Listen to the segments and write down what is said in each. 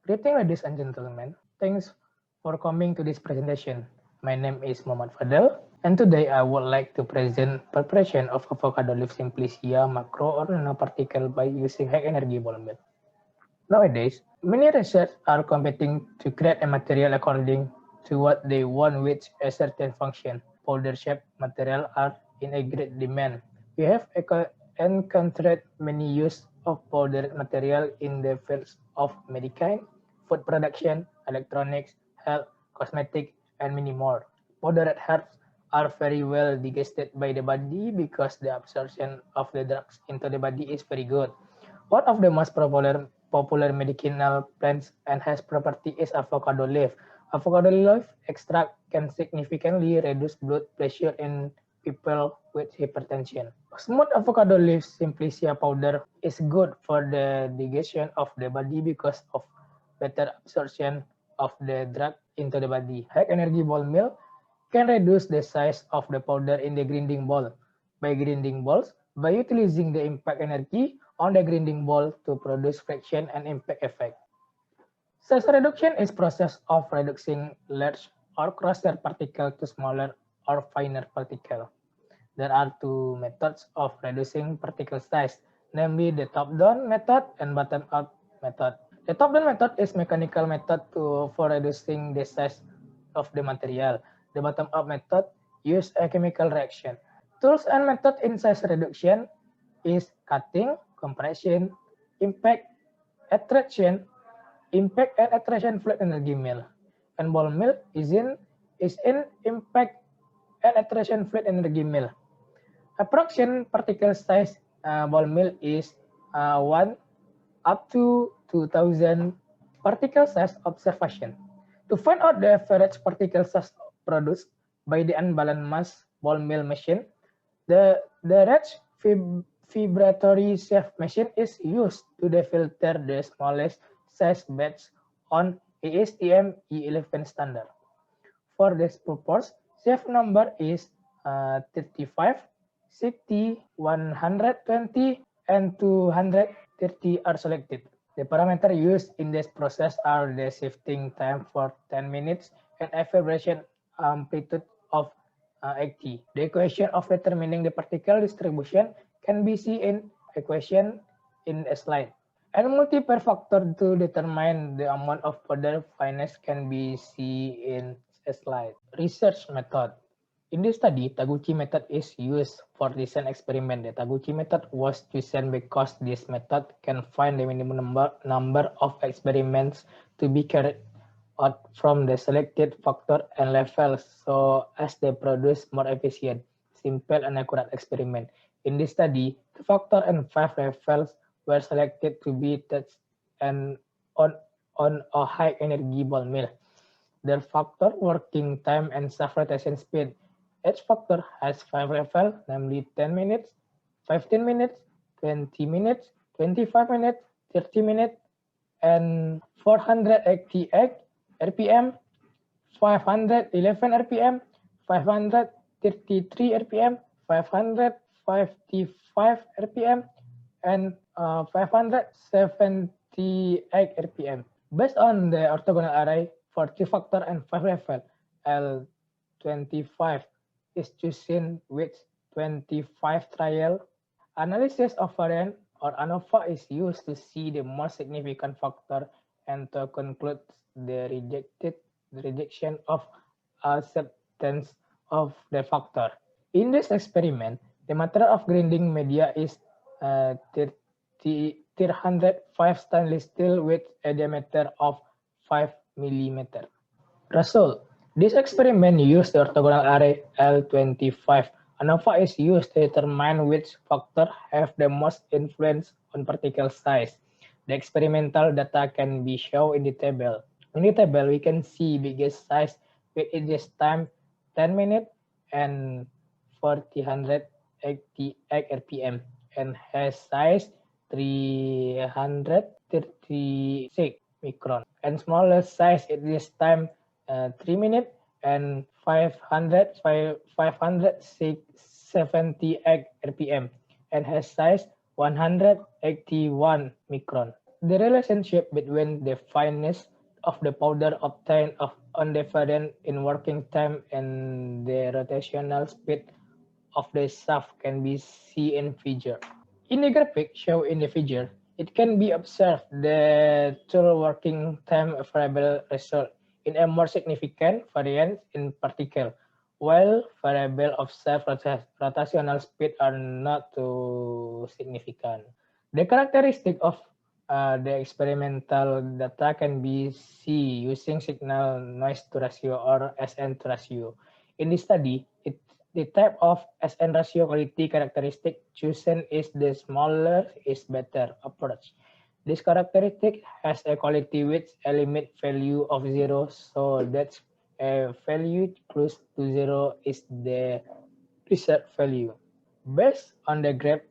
Greeting ladies and gentlemen, thanks for coming to this presentation. My name is Muhammad Fadel, and today I would like to present preparation of avocado leaf simplicia macro or nanoparticle by using high energy ball mill. Nowadays, many research are competing to create a material according to what they want with a certain function. Powder-shaped material are in a great demand. We have encountered many use of powdered material in the fields of medicine, food production, electronics, health, cosmetic, and many more. Powdered herbs are very well digested by the body because the absorption of the drugs into the body is very good. One of the most popular medicinal plants and has property is avocado leaf. Avocado leaf extract can significantly reduce blood pressure in people with hypertension. Smooth avocado leaf simplicia powder is good for the digestion of the body because of better absorption of the drug into the body. High energy ball mill can reduce the size of the powder in the grinding ball. By grinding balls, by utilizing the impact energy on the grinding ball to produce friction and impact effect. Size reduction is process of reducing large or crusher particle to smaller or finer particle. There are two methods of reducing particle size, namely the top-down method and bottom-up method. The top-down method is mechanical method for reducing the size of the material. The bottom-up method use a chemical reaction. Tools and method in size reduction is cutting, compression, impact, attraction, impact and attraction fluid energy mill. And ball mill is in impact and attraction fluid energy mill. Approximate particle size ball mill is 1 up to 2000 particle size observation. To find out the average particle size produced by the unbalanced mass ball mill machine, the Rage vibratory shaft machine is used to filter the smallest size batch on ASTM E11 standard. For this purpose, shaft number is 35, 60, 120, and 230 are selected. The parameters used in this process are the shifting time for 10 minutes and a vibration amplitude of 80. The equation of determining the particle distribution can be seen in equation in a slide. And multiple factor to determine the amount of powder fineness can be seen in a slide. Research method. In this study, Taguchi method is used for design experiment. The Taguchi method was chosen because this method can find the minimum number of experiments to be carried out from the selected factor and levels so as they produce more efficient, simple, and accurate experiment. In this study, the factor and 5 levels were selected to be tested and on a high energy ball mill. Their factor, working time, and shaft rotation speed. Each factor has 5 levels, namely 10 minutes, 15 minutes, 20 minutes, 25 minutes, 30 minutes, and 488 RPM, 511 RPM, 533 RPM, 555 RPM, and 578 RPM. Based on the orthogonal array for 2 factor and 5 level, L25 is chosen with 25 trial. Analysis of variance or ANOVA is used to see the most significant factor and to conclude the rejection of acceptance of the factor. In this experiment, the material of grinding media is 305 stainless steel with a diameter of 5 mm. Result. This experiment used the orthogonal array L25. ANOVA is used to determine which factor have the most influence on particle size. The experimental data can be shown in the table. In the table, we can see biggest size with each time 10 minutes and 488 RPM and has size 336 micron. And smallest size at this time 3 minutes and 578 RPM and has size 181 micron. The relationship between the fineness of the powder obtained on the variant in working time and the rotational speed of the shaft can be seen in figure. In the graphic shown in the figure, it can be observed that tool working time variable result in a more significant variance in particle, while variable of shaft rotational speed are not too significant. The characteristic of the experimental data can be seen using signal noise to ratio or SN to ratio. In this study, the type of SN ratio quality characteristic chosen is the smaller is better approach. This characteristic has a quality with a limit value of 0, so that a value close to 0 is the preset value. Based on the graph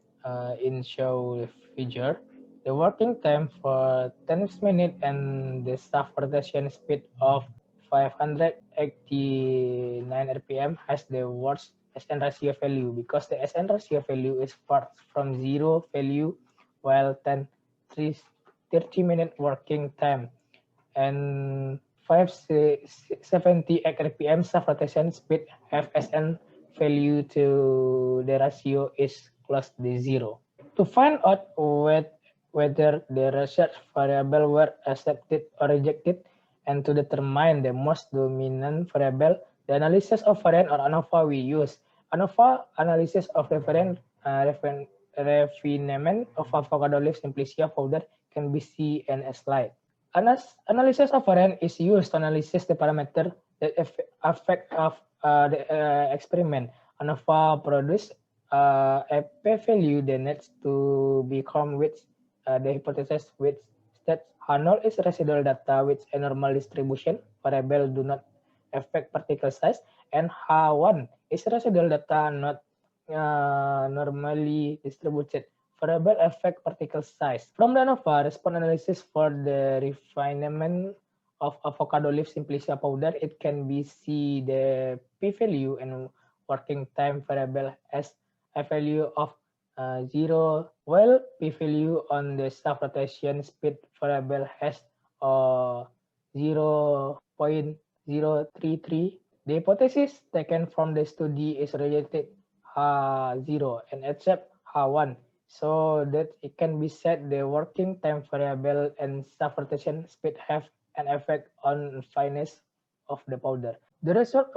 in show figure, the working time for 10 minutes and the shaft rotation speed of 589 RPM has the worst SN ratio value because the SN ratio value is far from 0 value while 30-minute working time and 578 RPM shaft rotation speed have SN value to the ratio is close to 0. To find out whether the research variable were accepted or rejected, and to determine the most dominant variable, the analysis of variant or ANOVA we use. ANOVA analysis of refinement of avocado leaf simplicia powder can be seen in a slide. Analysis of variant is used to analyze the parameter that affect of the experiment. ANOVA produce a p-value that needs to become with the hypothesis which states H0 is residual data with a normal distribution, variable do not affect particle size, and H1 is residual data not normally distributed, variable affect particle size. From the ANOVA response analysis for the refinement of avocado leaf simplicia powder, it can be see the p-value and working time variable as a value of 0, while p-value on the shaft rotation speed variable has 0.033. The hypothesis taken from the study is rejected H0 and accept H1, so that it can be said the working time variable and shaft rotation speed have an effect on fineness of the powder. The result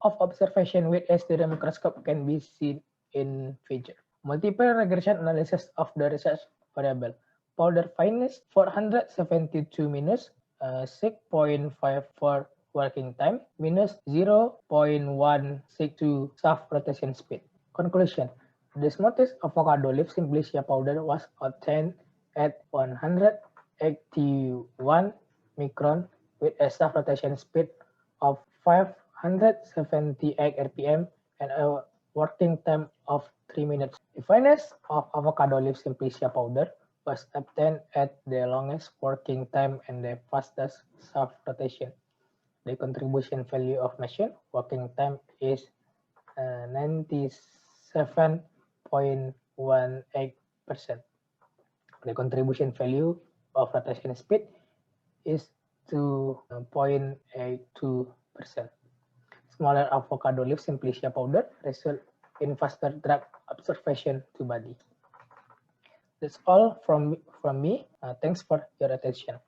of observation with a stereo microscope can be seen in figure. Multiple regression analysis of the research variable. Powder fineness 472 minus 6.54 working time minus 0.162 shaft rotation speed. Conclusion. The smoothest avocado leaf simplicia powder was obtained at 181 micron with a shaft rotation speed of 578 RPM and a working time of 3 minutes. The fineness of avocado leaf simplicia powder was obtained at the longest working time and the fastest shaft rotation. The contribution value of machine working time is 97.18%. The contribution value of rotation speed is 2.82%. Smaller avocado leaf simplicia powder result in faster drug absorption to body. That's all from me. Thanks for your attention.